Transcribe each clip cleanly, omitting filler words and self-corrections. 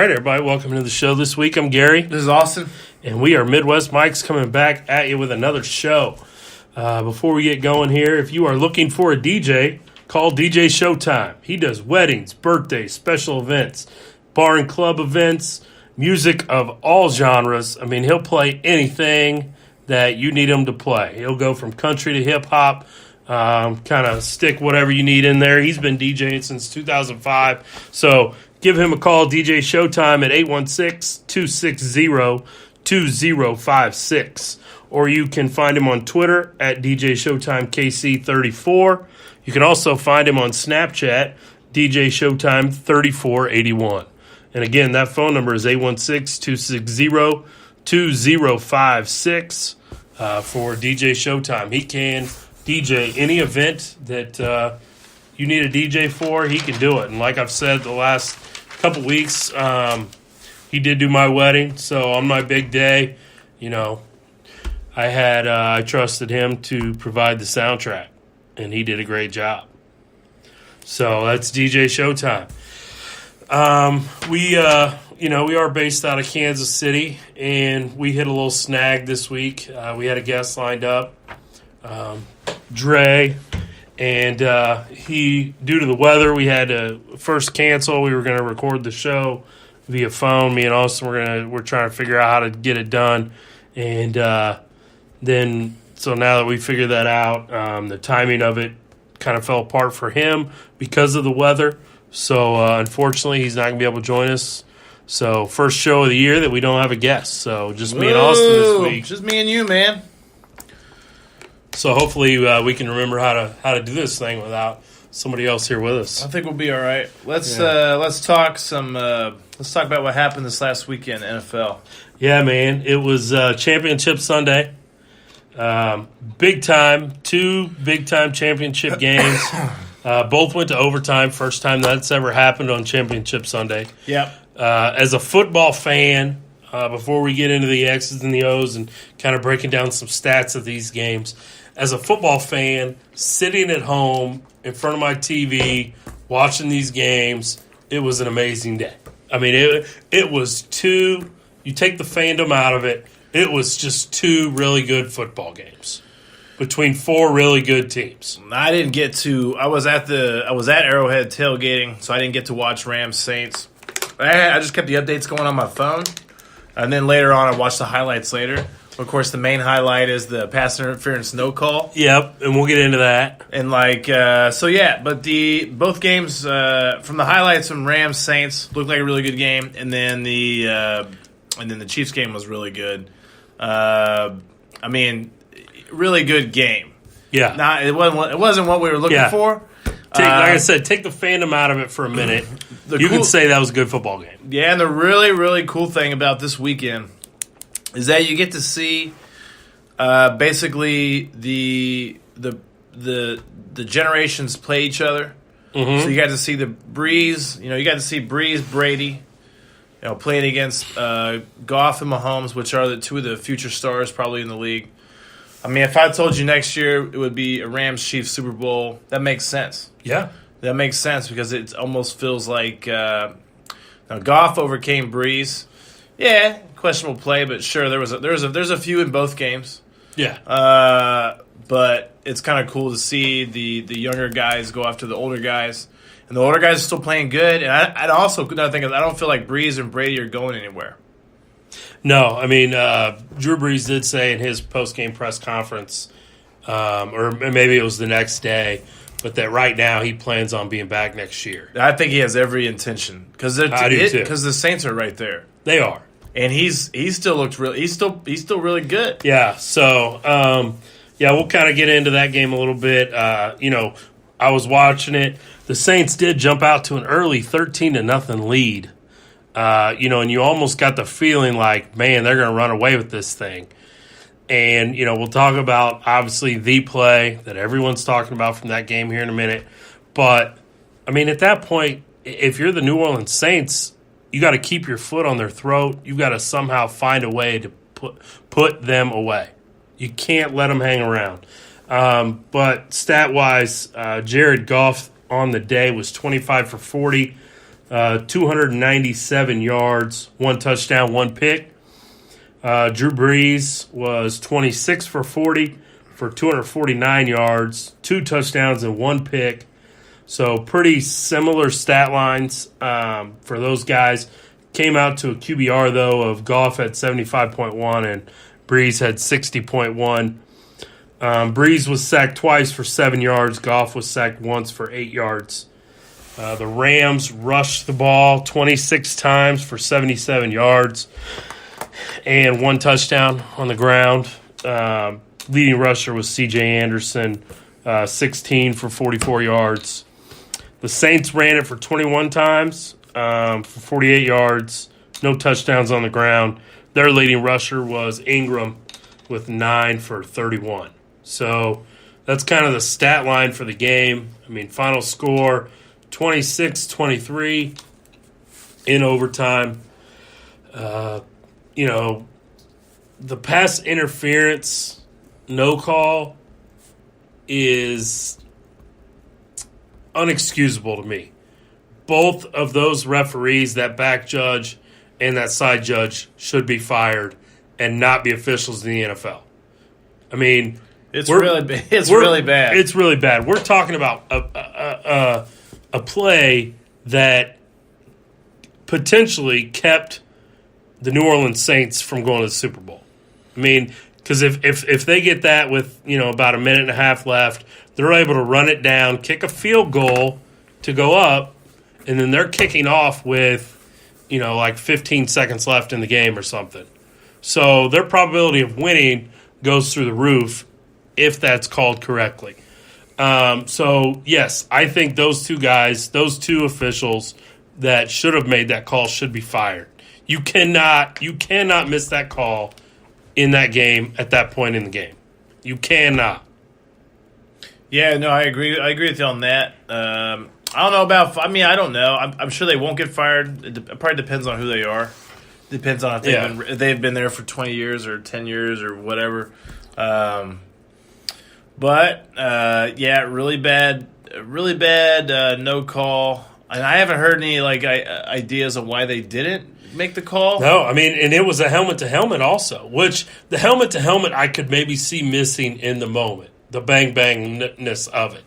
right, everybody, welcome to the show this week. I'm Gary. This is Austin. And we are Midwest Mike's coming back at you with another show. Before we get going here, if you are looking for a DJ, call DJ Showtime. He does weddings, birthdays, special events, bar and club events, music of all genres. I mean, he'll play anything that you need him to play. He'll go from country to hip-hop, kind of stick whatever you need in there. He's been DJing since 2005, so give him a call, DJ Showtime, at 816-260-2056. Or you can find him on Twitter at DJ Showtime KC34. You can also find him on Snapchat, DJ Showtime 3481. And again, that phone number is 816-260-2056 for DJ Showtime. He can DJ any event that you need a DJ for. He can do it. And like I've said the last couple weeks, he did do my wedding. So on my big day, I trusted him to provide the soundtrack, and he did a great job. So that's DJ Showtime. We are based out of Kansas City, and we hit a little snag this week. We had a guest lined up, Dre, and due to the weather, we had to first cancel. We were going to record the show via phone. Me and Austin we're trying to figure out how to get it done, and so now that we figured that out, the timing of it kind of fell apart for him because of the weather. So unfortunately, he's not going to be able to join us. So first show of the year that we don't have a guest. So just me and Austin this week. Just me and you, man. So hopefully we can remember how to do this thing without somebody else here with us. I think we'll be all right. Let's talk about what happened this last weekend in NFL. Yeah, man. It was Championship Sunday. Big time, two big-time championship games. Both went to overtime. First time that's ever happened on Championship Sunday. Yep. As a football fan, before we get into the X's and the O's and kind of breaking down some stats of these games, as a football fan, sitting at home in front of my TV, watching these games, it was an amazing day. I mean, it was you take the fandom out of it, it was just two really good football games between four really good teams. I didn't get to. I was at Arrowhead tailgating, so I didn't get to watch Rams Saints. I just kept the updates going on my phone, and then later on, I watched the highlights later. Of course, the main highlight is the pass interference no call. Yep, and we'll get into that. And but both games from the highlights from Rams Saints looked like a really good game, and then the Chiefs game was really good. Really good game. Yeah. It wasn't what we were looking for. Like I said, take the fandom out of it for a minute. Can say that was a good football game. Yeah, and the really, really cool thing about this weekend is that you get to see basically the generations play each other. Mm-hmm. So you got to see the Breeze. You got to see Breeze, Brady. Playing against Goff and Mahomes, which are the two of the future stars probably in the league. I mean, if I told you next year it would be a Rams-Chiefs Super Bowl, that makes sense. Yeah. That makes sense because it almost feels like Goff overcame Breeze. Yeah, questionable play, but sure, there's a few in both games. Yeah. But it's kind of cool to see the younger guys go after the older guys. And the older guys are still playing good. And I also another thing is I don't feel like Breeze and Brady are going anywhere. No, I mean Drew Brees did say in his post-game press conference, or maybe it was the next day, but that right now he plans on being back next year. I think he has every intention because the Saints are right there. They are, and he still looked really he's still really good. Yeah. So we'll kind of get into that game a little bit. I was watching it. The Saints did jump out to an early 13-0 lead. And you almost got the feeling like, man, they're going to run away with this thing. And, we'll talk about, obviously, the play that everyone's talking about from that game here in a minute. But, I mean, at that point, if you're the New Orleans Saints, you got to keep your foot on their throat. You got to somehow find a way to put them away. You can't let them hang around. But stat-wise, Jared Goff on the day was 25 for 40, 297 yards, 1 touchdown, 1 pick. Drew Brees was 26 for 40 for 249 yards, 2 touchdowns, and 1 pick. So pretty similar stat lines for those guys. Came out to a QBR, though, of Goff at 75.1 and Brees had 60.1. Brees was sacked twice for 7 yards. Goff was sacked once for 8 yards. The Rams rushed the ball 26 times for 77 yards and 1 touchdown on the ground. Leading rusher was C.J. Anderson, 16 for 44 yards. The Saints ran it for 21 times for 48 yards, no touchdowns on the ground. Their leading rusher was Ingram with 9 for 31. So that's kind of the stat line for the game. I mean, final score 26-23 in overtime. The pass interference no call is unexcusable to me. Both of those referees, that back judge and that side judge, should be fired and not be officials in the NFL. I mean, it's really bad. It's really bad. We're talking about a play that potentially kept the New Orleans Saints from going to the Super Bowl. I mean, because if they get that with about a minute and a half left, they're able to run it down, kick a field goal to go up, and then they're kicking off with like 15 seconds left in the game or something. So their probability of winning goes through the roof if that's called correctly. So yes, I think those two guys, those two officials that should have made that call should be fired. You cannot miss that call in that game at that point in the game. You cannot. Yeah, no, I agree. I agree with you on that. I don't know about. I mean, I don't know. I'm sure they won't get fired. It probably depends on who they are. Depends on if they've been there for 20 years or 10 years or whatever. Really bad no call. And I haven't heard any ideas of why they didn't make the call. No, I mean, and it was a helmet-to-helmet also, which the helmet-to-helmet I could maybe see missing in the moment, the bang-bangness of it.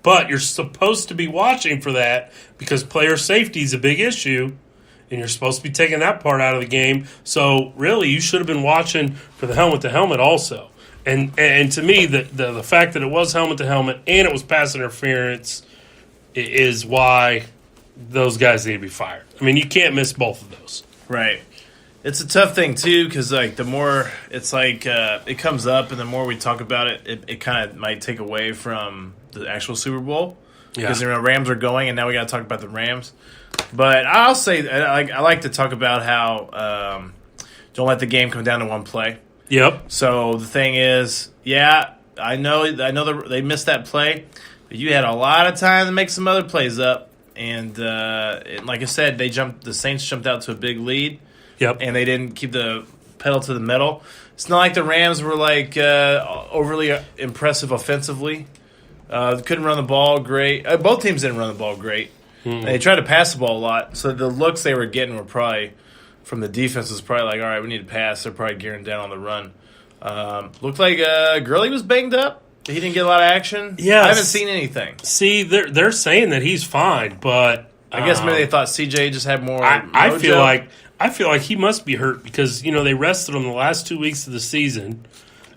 But you're supposed to be watching for that because player safety is a big issue, and you're supposed to be taking that part out of the game. So, really, you should have been watching for the helmet-to-helmet also. And to me, the fact that it was helmet-to-helmet and it was pass interference is why those guys need to be fired. I mean, you can't miss both of those. Right. It's a tough thing, too, because the more it's it comes up and the more we talk about it, it kind of might take away from the actual Super Bowl. Because Rams are going, and now we got to talk about the Rams. But I'll say, I like to talk about how don't let the game come down to one play. Yep. So the thing is, I know they missed that play, but you had a lot of time to make some other plays up. And like I said, the Saints jumped out to a big lead. Yep. And they didn't keep the pedal to the metal. It's not like the Rams were overly impressive offensively. Couldn't run the ball great. Both teams didn't run the ball great. Mm-hmm. They tried to pass the ball a lot. So the looks they were getting were probably from the defense was probably like, all right, we need to pass. They're probably gearing down on the run. Looked like Gurley was banged up. He didn't get a lot of action. Yes. I haven't seen anything. See, they're saying that he's fine, but I guess maybe they thought CJ just had more. I feel like he must be hurt because they rested him the last 2 weeks of the season.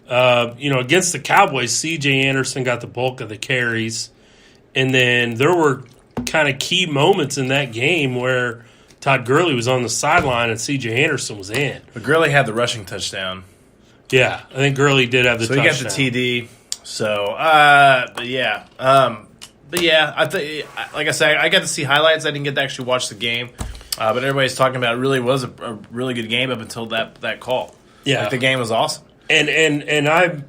Against the Cowboys, C.J. Anderson got the bulk of the carries, and then there were kind of key moments in that game where Todd Gurley was on the sideline and C.J. Anderson was in. But Gurley had the rushing touchdown. Yeah, I think Gurley did have the touchdown. So he got the TD. So, I think, like I said, I got to see highlights. I didn't get to actually watch the game, but everybody's talking about it really was a really good game up until that call. Yeah, the game was awesome. And I'm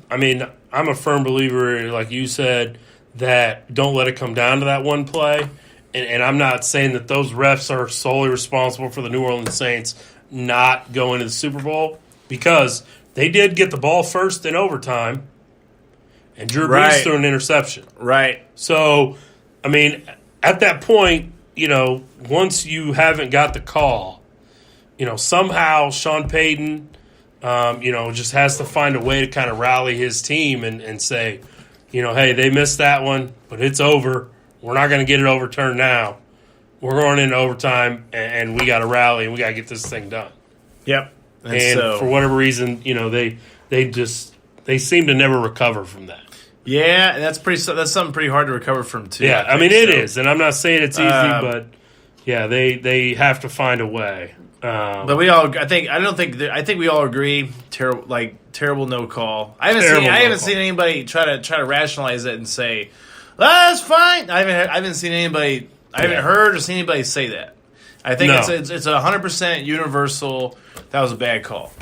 a firm believer, like you said, that don't let it come down to that one play. And I'm not saying that those refs are solely responsible for the New Orleans Saints not going to the Super Bowl because they did get the ball first in overtime. And Drew Brees threw an interception. Right. So, at that point, once you haven't got the call, somehow Sean Payton, just has to find a way to kind of rally his team and say, hey, they missed that one, but it's over. We're not going to get it overturned now. We're going into overtime, and we got to rally, and we got to get this thing done. Yep. And for whatever reason, they seem to never recover from that. Yeah, that's something pretty hard to recover from too. Yeah, I mean it is, and I'm not saying it's easy, but yeah, they have to find a way. But I think we all agree terrible no call. I haven't seen anybody try to rationalize it and say, that's fine. I haven't seen anybody. I haven't heard or seen anybody say that. I think it's 100% universal. That was a bad call.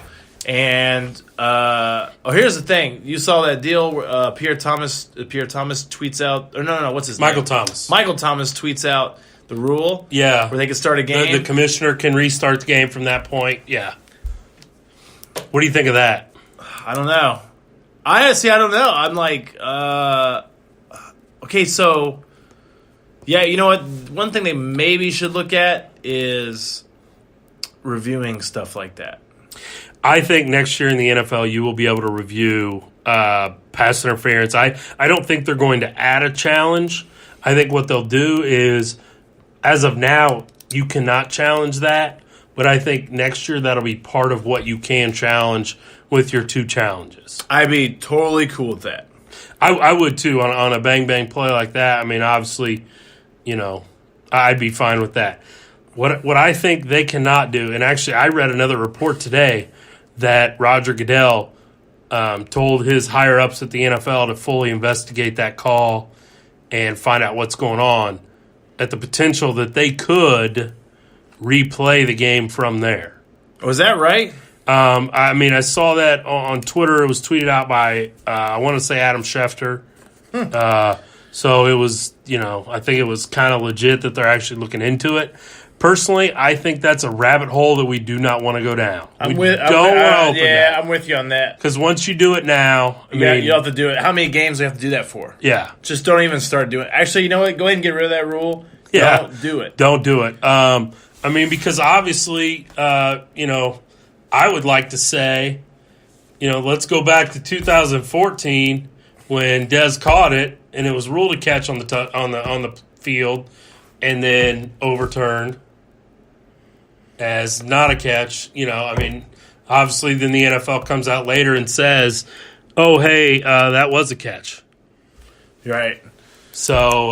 And here's the thing: you saw that deal where Pierre Thomas tweets out, or no, what's his name? Michael Thomas. Michael Thomas tweets out the rule, where they can start a game. The commissioner can restart the game from that point. Yeah. What do you think of that? I don't know. I don't know. I'm like, okay, so yeah, you know what? One thing they maybe should look at is reviewing stuff like that. I think next year in the NFL, you will be able to review pass interference. I don't think they're going to add a challenge. I think what they'll do is, as of now, you cannot challenge that. But I think next year that'll be part of what you can challenge with your two challenges. I'd be totally cool with that. I would too on a bang play like that. I mean, obviously, I'd be fine with that. What I think they cannot do, and actually I read another report today that Roger Goodell told his higher-ups at the NFL to fully investigate that call and find out what's going on, at the potential that they could replay the game from there. Was that right? I mean, I saw that on Twitter. It was tweeted out by, I want to say, Adam Schefter. So it was, I think it was kind of legit that they're actually looking into it. Personally, I think that's a rabbit hole that we do not want to go down. I'm with you on that. Because once you do it now, you have to do it. How many games do you have to do that for? Yeah. Just don't even start doing it. Actually, you know what? Go ahead and get rid of that rule. Yeah. Don't do it. Don't do it. I mean, because obviously, I would like to say, let's go back to 2014 when Dez caught it and it was ruled a catch on the field and then overturned as not a catch. I mean, obviously then the NFL comes out later and says, oh, hey, that was a catch. Right. So,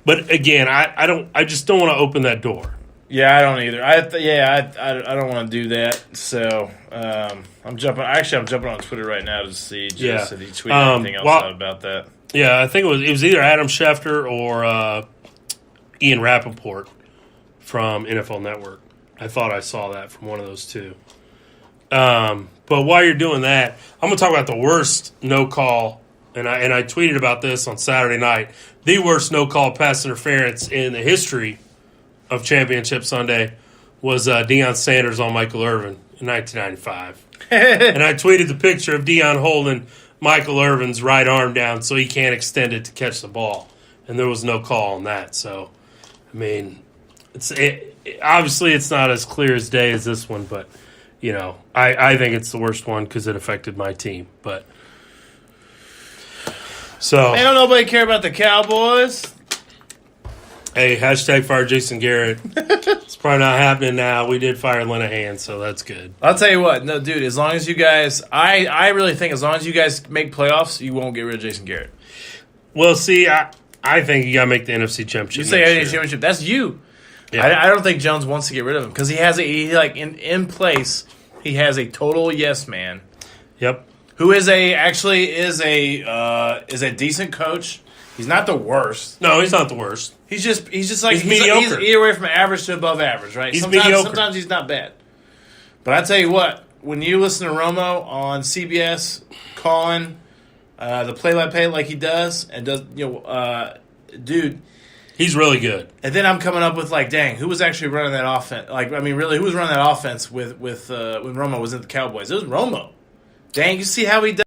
but again, I just don't want to open that door. Yeah, I don't either. I don't want to do that. So I'm jumping on Twitter right now to see if he tweeted anything else out about that. Yeah, I think it was either Adam Schefter or Ian Rappaport from NFL Network. I thought I saw that from one of those two. But while you're doing that, I'm going to talk about the worst no call, and I tweeted about this on Saturday night. The worst no call pass interference in the history of Championship Sunday was Deion Sanders on Michael Irvin in 1995. And I tweeted the picture of Deion holding Michael Irvin's right arm down so he can't extend it to catch the ball. And there was no call on that. So, I mean, obviously it's not as clear as day as this one, but, I think it's the worst one because it affected my team. But so, don't nobody care about the Cowboys. Hey, hashtag fire Jason Garrett. It's probably not happening now. We did fire Linehan, so that's good. I'll tell you what. No, dude, as long as you guys – I really think as long as you guys make playoffs, you won't get rid of Jason Garrett. Well, see, I think you got to make the NFC Championship. You say NFC Championship. That's you. Yeah. I don't think Jones wants to get rid of him because he has in place, he has a total yes man. Yep. Who is a decent coach. He's not the worst. No, he's not the worst. He's just like he's mediocre. He's anywhere from average to above average, right? He's mediocre. Sometimes he's not bad. But I tell you what, when you listen to Romo on CBS calling the play-by-play like he does, and does dude, he's really good. And then I'm coming up with dang, who was actually running that offense? Really, who was running that offense with when Romo was at the Cowboys? It was Romo. Dang, you see how he does.